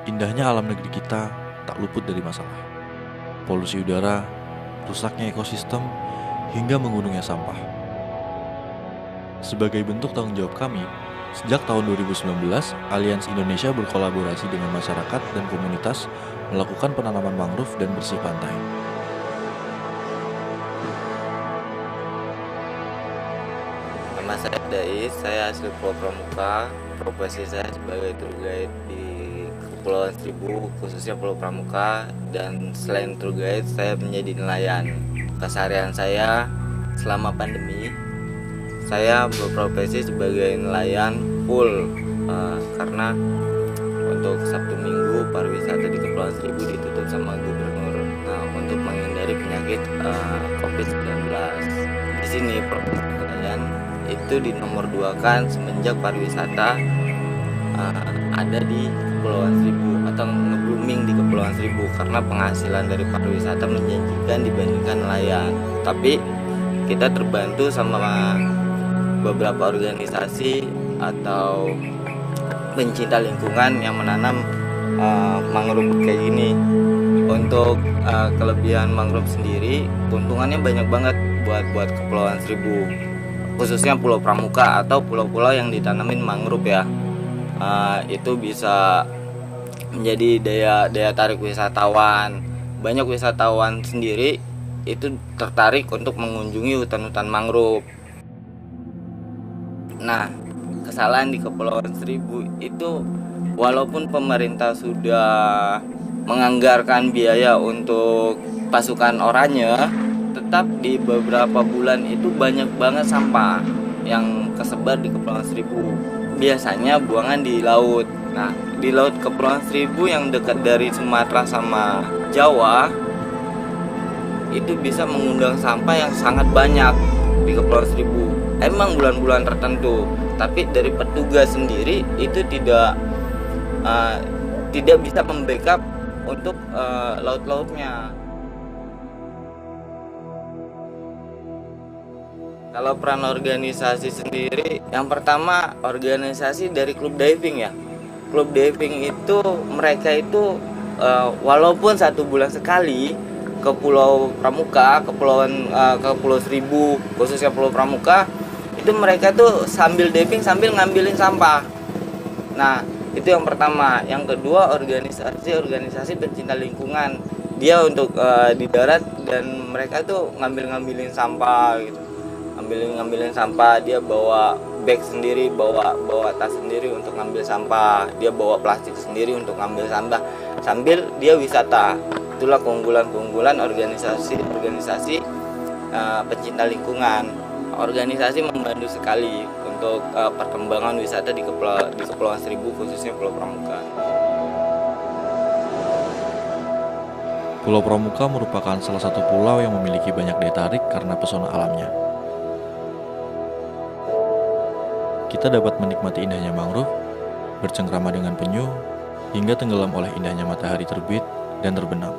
Indahnya alam negeri kita tak luput dari masalah. Polusi udara, rusaknya ekosistem, hingga menggunungnya sampah. Sebagai bentuk tanggung jawab kami, sejak tahun 2019, Allianz Indonesia berkolaborasi dengan masyarakat dan komunitas melakukan penanaman mangrove dan bersih pantai. Nama saya Dais, saya asli Pulau Pramuka. Profesi saya sebagai tour guide di Kepulauan Seribu, khususnya Pulau Pramuka. Dan selain tour guide, saya menjadi nelayan. Keseharian saya selama pandemi, saya berprofesi sebagai nelayan full karena untuk Sabtu Minggu pariwisata di Kepulauan Seribu ditutup sama gubernur. Nah, untuk menghindari penyakit COVID-19. Di sini profesi nelayan itu dinomor 2 kan semenjak pariwisata ada di Kepulauan Seribu atau nge-blooming di Kepulauan Seribu, karena penghasilan dari pariwisata menjanjikan dibandingkan nelayan. Tapi kita terbantu sama beberapa organisasi atau pencinta lingkungan yang menanam mangrove kayak gini. Untuk kelebihan mangrove sendiri, keuntungannya banyak banget buat Kepulauan Seribu, khususnya Pulau Pramuka atau pulau-pulau yang ditanamin mangrove ya. Itu bisa menjadi daya tarik wisatawan. Banyak wisatawan sendiri itu tertarik untuk mengunjungi hutan-hutan mangrove. Nah, kesalahan di Kepulauan Seribu itu, walaupun pemerintah sudah menganggarkan biaya untuk pasukan oranye, tetap di beberapa bulan itu banyak banget sampah yang kesebar di Kepulauan Seribu. Biasanya buangan di laut. Nah, di laut Kepulauan Seribu yang dekat dari Sumatera sama Jawa itu bisa mengundang sampah yang sangat banyak di Kepulauan Seribu. Emang bulan-bulan tertentu, tapi dari petugas sendiri itu tidak bisa membackup untuk laut-lautnya. Kalau peran organisasi sendiri, yang pertama organisasi dari klub diving ya. Klub diving itu mereka itu walaupun 1 bulan sekali ke Pulau Pramuka, ke Pulau Seribu, khususnya Pulau Pramuka, itu mereka tuh sambil diving sambil ngambilin sampah. Nah, itu yang pertama. Yang kedua, organisasi pencinta lingkungan. Dia untuk di darat dan mereka tuh ngambilin sampah gitu. Ngambilin sampah, dia bawa bag sendiri, bawa tas sendiri untuk ngambil sampah, dia bawa plastik sendiri untuk ngambil sampah sambil dia wisata. Itulah keunggulan organisasi pencinta lingkungan. Organisasi membantu sekali untuk perkembangan wisata di Kepulauan Seribu, khususnya Pulau Pramuka. Pulau Pramuka merupakan salah satu pulau yang memiliki banyak daya tarik karena pesona alamnya. Kita dapat menikmati indahnya mangrove, bercengkrama dengan penyu, hingga tenggelam oleh indahnya matahari terbit dan terbenam.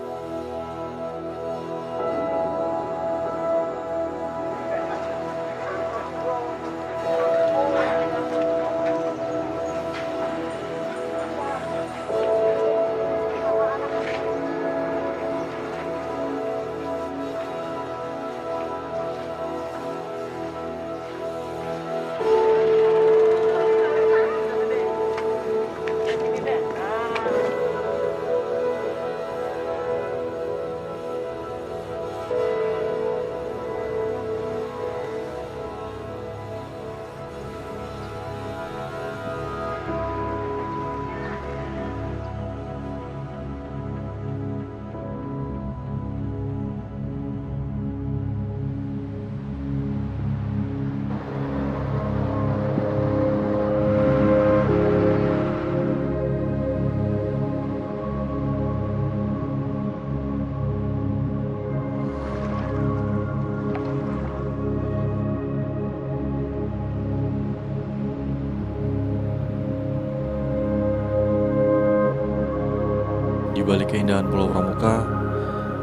Di balik keindahan Pulau Pramuka,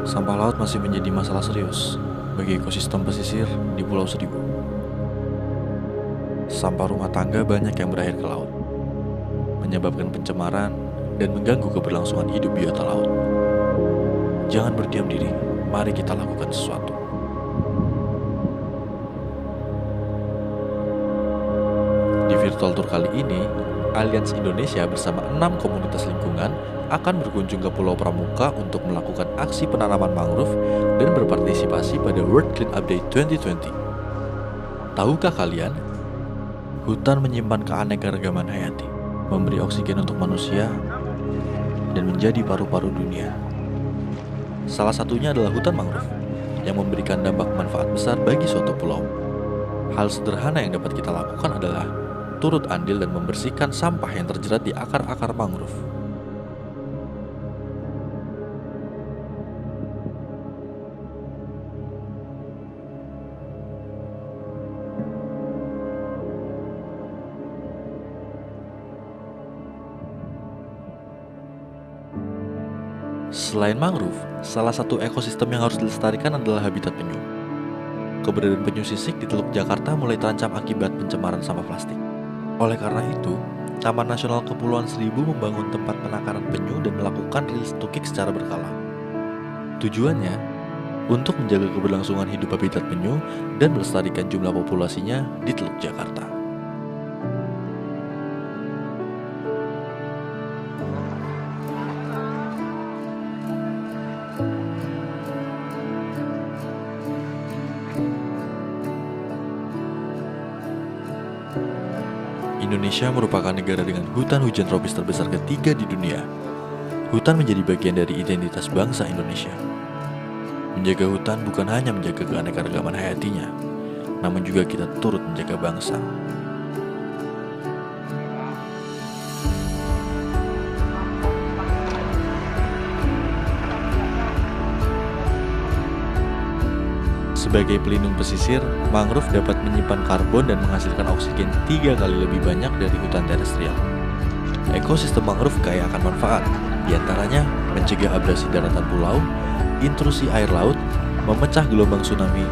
sampah laut masih menjadi masalah serius bagi ekosistem pesisir di Pulau Seribu. Sampah rumah tangga banyak yang berakhir ke laut, menyebabkan pencemaran dan mengganggu keberlangsungan hidup biota laut. Jangan berdiam diri, mari kita lakukan sesuatu. Di virtual tour kali ini, Allianz Indonesia bersama 6 komunitas lingkungan akan berkunjung ke Pulau Pramuka untuk melakukan aksi penanaman mangrove dan berpartisipasi pada World Clean Up Day 2020. Tahukah kalian, hutan menyimpan keanekaragaman hayati, memberi oksigen untuk manusia, dan menjadi paru-paru dunia. Salah satunya adalah hutan mangrove yang memberikan dampak manfaat besar bagi suatu pulau. Hal sederhana yang dapat kita lakukan adalah turut andil dan membersihkan sampah yang terjerat di akar-akar mangrove. Selain mangrove, salah satu ekosistem yang harus dilestarikan adalah habitat penyu. Keberadaan penyu sisik di Teluk Jakarta mulai terancam akibat pencemaran sampah plastik. Oleh karena itu, Taman Nasional Kepulauan Seribu membangun tempat penangkaran penyu dan melakukan rilis tukik secara berkala. Tujuannya untuk menjaga keberlangsungan hidup habitat penyu dan melestarikan jumlah populasinya di Teluk Jakarta. Indonesia merupakan negara dengan hutan hujan tropis terbesar ketiga di dunia. Hutan menjadi bagian dari identitas bangsa Indonesia. Menjaga hutan bukan hanya menjaga keanekaragaman hayatinya, namun juga kita turut menjaga bangsa. Sebagai pelindung pesisir, mangrove dapat menyimpan karbon dan menghasilkan oksigen 3 kali lebih banyak dari hutan terestrial. Ekosistem mangrove kaya akan manfaat, diantaranya mencegah abrasi daratan pulau, intrusi air laut, memecah gelombang tsunami,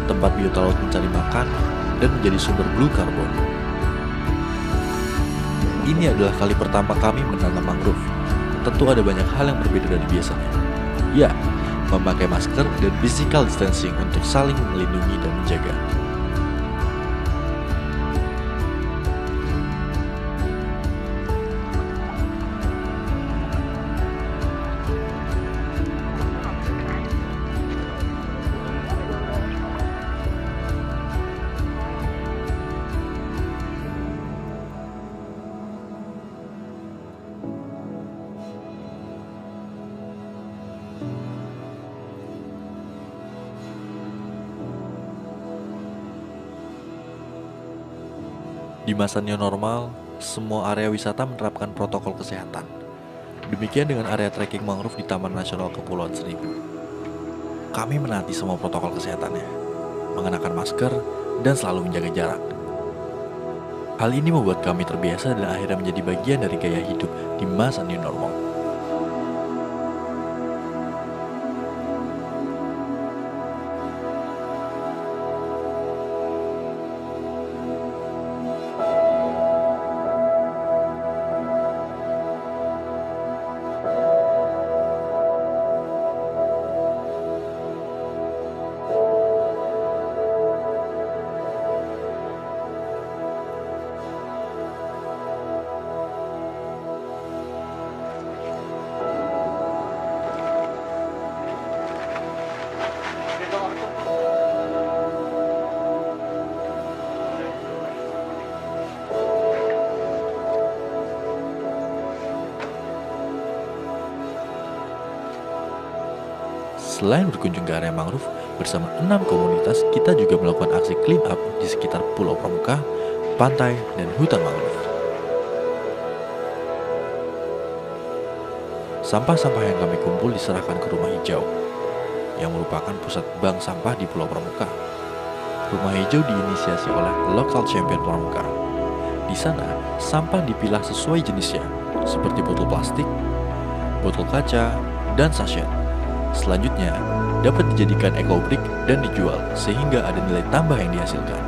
tempat biota laut mencari makan, dan menjadi sumber blue carbon. Ini adalah kali pertama kami menanam mangrove. Tentu ada banyak hal yang berbeda dari biasanya. Ya, memakai masker dan physical distancing untuk saling melindungi dan menjaga. Di masa new normal, semua area wisata menerapkan protokol kesehatan. Demikian dengan area trekking mangrove di Taman Nasional Kepulauan Seribu. Kami menaati semua protokol kesehatannya, mengenakan masker, dan selalu menjaga jarak. Hal ini membuat kami terbiasa dan akhirnya menjadi bagian dari gaya hidup di masa new normal. Selain berkunjung ke area mangrove, bersama 6 komunitas, kita juga melakukan aksi clean up di sekitar Pulau Pramuka, pantai, dan hutan mangrove. Sampah-sampah yang kami kumpul diserahkan ke Rumah Hijau, yang merupakan pusat bank sampah di Pulau Pramuka. Rumah Hijau diinisiasi oleh Local Champion Pramuka. Di sana, sampah dipilah sesuai jenisnya, seperti botol plastik, botol kaca, dan sachet. Selanjutnya, dapat dijadikan eco-brick dan dijual, sehingga ada nilai tambah yang dihasilkan.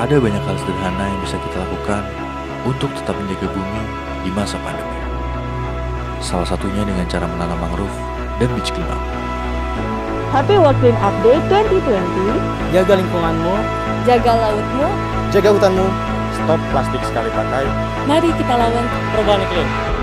ada banyak hal sederhana yang bisa kita lakukan untuk tetap menjaga bumi di masa pandemi. Salah satunya dengan cara menanam mangrove dan beach cleanup. Happy World Clean Up Day 2020. Jaga lingkunganmu, Jaga lautmu, jaga hutanmu. Stop plastik sekali pakai. mari kita lawan Perubahan iklim.